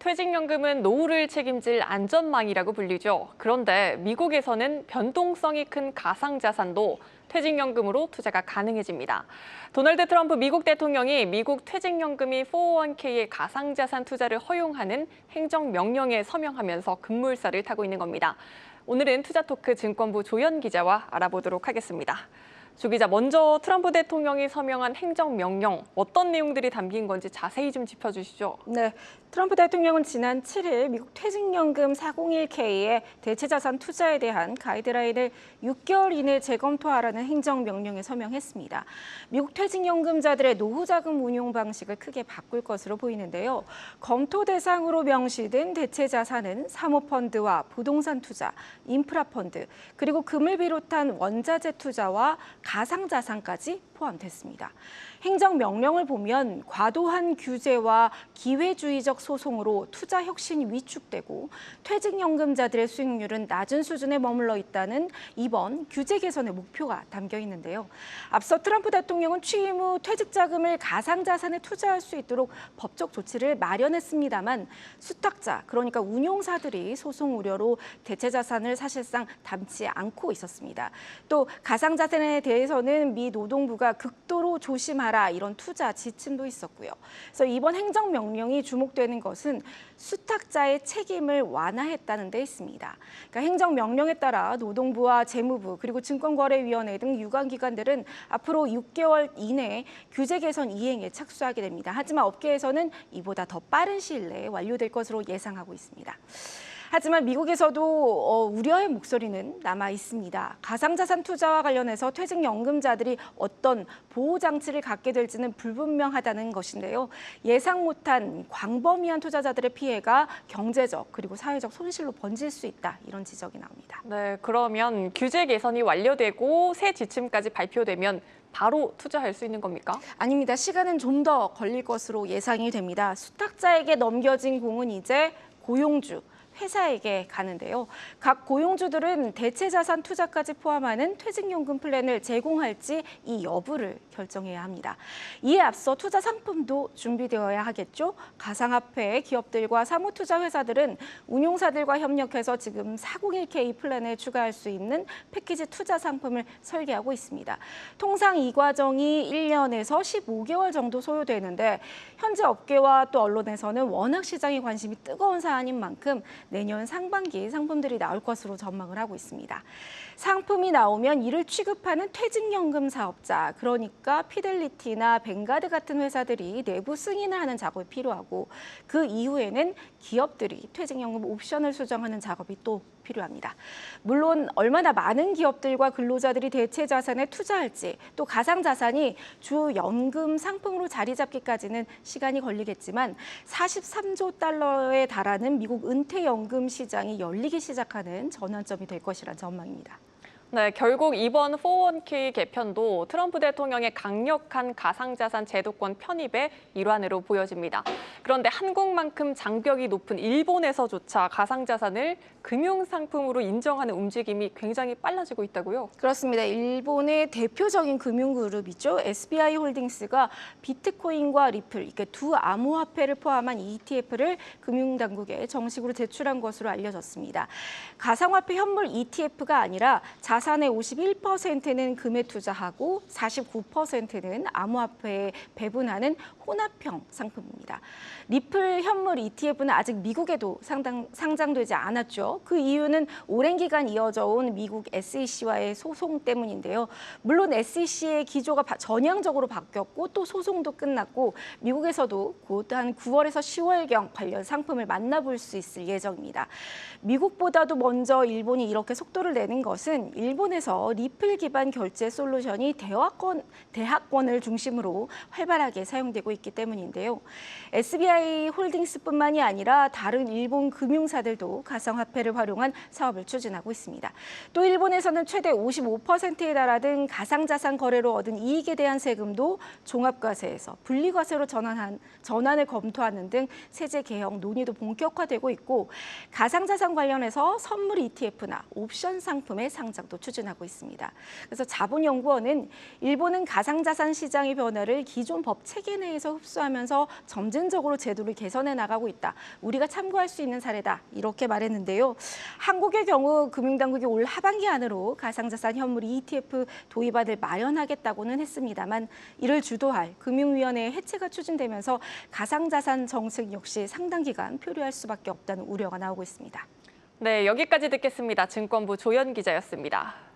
퇴직연금은 노후를 책임질 안전망이라고 불리죠. 그런데 미국에서는 변동성이 큰 가상자산도 퇴직연금으로 투자가 가능해집니다. 도널드 트럼프 미국 대통령이 미국 퇴직연금이 401k의 가상자산 투자를 허용하는 행정명령에 서명하면서 급물살을 타고 있는 겁니다. 오늘은 투자토크 증권부 조연 기자와 알아보도록 하겠습니다. 조 기자, 먼저 트럼프 대통령이 서명한 행정명령, 어떤 내용들이 담긴 건지 자세히 좀 짚어주시죠. 네, 트럼프 대통령은 지난 7일 미국 퇴직연금 401k의 대체자산 투자에 대한 가이드라인을 6개월 이내 재검토하라는 행정명령에 서명했습니다. 미국 퇴직연금자들의 노후자금 운용 방식을 크게 바꿀 것으로 보이는데요. 검토 대상으로 명시된 대체자산은 사모펀드와 부동산 투자, 인프라펀드, 그리고 금을 비롯한 원자재 투자와 가상자산까지 포함됐습니다. 행정명령을 보면 과도한 규제와 기회주의적 소송으로 투자 혁신이 위축되고 퇴직연금자들의 수익률은 낮은 수준에 머물러 있다는 이번 규제 개선의 목표가 담겨 있는데요. 앞서 트럼프 대통령은 취임 후 퇴직자금을 가상자산에 투자할 수 있도록 법적 조치를 마련했습니다만 수탁자, 그러니까 운용사들이 소송 우려로 대체자산을 사실상 담지 않고 있었습니다. 또 가상자산에 대해서는 미 노동부가 극도로 조심하라 이런 투자 지침도 있었고요. 그래서 이번 행정명령이 주목되는 것은 수탁자의 책임을 완화했다는 데 있습니다. 그러니까 행정명령에 따라 노동부와 재무부 그리고 증권거래위원회 등 유관기관들은 앞으로 6개월 이내에 규제 개선 이행에 착수하게 됩니다. 하지만 업계에서는 이보다 더 빠른 시일 내에 완료될 것으로 예상하고 있습니다. 하지만 미국에서도 우려의 목소리는 남아 있습니다. 가상자산 투자와 관련해서 퇴직연금자들이 어떤 보호장치를 갖게 될지는 불분명하다는 것인데요. 예상 못한 광범위한 투자자들의 피해가 경제적 그리고 사회적 손실로 번질 수 있다, 이런 지적이 나옵니다. 네, 그러면 규제 개선이 완료되고 새 지침까지 발표되면 바로 투자할 수 있는 겁니까? 아닙니다. 시간은 좀 더 걸릴 것으로 예상이 됩니다. 수탁자에게 넘겨진 공은 이제 고용주, 회사에게 가는데요. 각 고용주들은 대체자산 투자까지 포함하는 퇴직연금 플랜을 제공할지 이 여부를 결정해야 합니다. 이에 앞서 투자 상품도 준비되어야 하겠죠. 가상화폐 기업들과 사모투자 회사들은 운용사들과 협력해서 지금 401k 플랜에 추가할 수 있는 패키지 투자 상품을 설계하고 있습니다. 통상 이 과정이 1년에서 15개월 정도 소요되는데 현재 업계와 또 언론에서는 워낙 시장에 관심이 뜨거운 사안인 만큼 내년 상반기에 상품들이 나올 것으로 전망을 하고 있습니다. 상품이 나오면 이를 취급하는 퇴직연금 사업자, 그러니까 피델리티나 뱅가드 같은 회사들이 내부 승인을 하는 작업이 필요하고 그 이후에는 기업들이 퇴직연금 옵션을 수정하는 작업이 또 필요합니다. 물론 얼마나 많은 기업들과 근로자들이 대체 자산에 투자할지 또 가상자산이 주 연금 상품으로 자리 잡기까지는 시간이 걸리겠지만 43조 달러에 달하는 미국 은퇴연금 시장이 열리기 시작하는 전환점이 될 것이란 전망입니다. 네, 결국 이번 401k 개편도 트럼프 대통령의 강력한 가상자산 제도권 편입의 일환으로 보여집니다. 그런데 한국만큼 장벽이 높은 일본에서조차 가상자산을 금융상품으로 인정하는 움직임이 굉장히 빨라지고 있다고요? 그렇습니다. 일본의 대표적인 금융그룹이죠. SBI 홀딩스가 비트코인과 리플, 이렇게 두 암호화폐를 포함한 ETF를 금융당국에 정식으로 제출한 것으로 알려졌습니다. 가상화폐 현물 ETF가 아니라 자산의 51%는 금에 투자하고 49%는 암호화폐에 배분하는 혼합형 상품입니다. 리플 현물 ETF는 아직 미국에도 상장되지 않았죠. 그 이유는 오랜 기간 이어져 온 미국 SEC와의 소송 때문인데요. 물론 SEC의 기조가 전향적으로 바뀌었고 또 소송도 끝났고 미국에서도 곧 한 9월에서 10월경 관련 상품을 만나볼 수 있을 예정입니다. 미국보다도 먼저 일본이 이렇게 속도를 내는 것은 일본에서 리플 기반 결제 솔루션이 대학권을 중심으로 활발하게 사용되고 있기 때문인데요. SBI 홀딩스뿐만이 아니라 다른 일본 금융사들도 가상화폐를 활용한 사업을 추진하고 있습니다. 또 일본에서는 최대 55%에 달하는 가상자산 거래로 얻은 이익에 대한 세금도 종합과세에서 분리과세로 전환을 검토하는 등 세제 개혁 논의도 본격화되고 있고 가상자산 관련해서 선물 ETF나 옵션 상품의 상장도 추진하고 있습니다. 그래서 자본연구원은 일본은 가상자산 시장의 변화를 기존 법 체계 내에서 흡수하면서 점진적으로 제도를 개선해 나가고 있다. 우리가 참고할 수 있는 사례다. 이렇게 말했는데요. 한국의 경우 금융당국이 올 하반기 안으로 가상자산 현물 ETF 도입안을 마련하겠다고는 했습니다만 이를 주도할 금융위원회의 해체가 추진되면서 가상자산 정책 역시 상당 기간 표류할 수밖에 없다는 우려가 나오고 있습니다. 네, 여기까지 듣겠습니다. 증권부 조연 기자였습니다.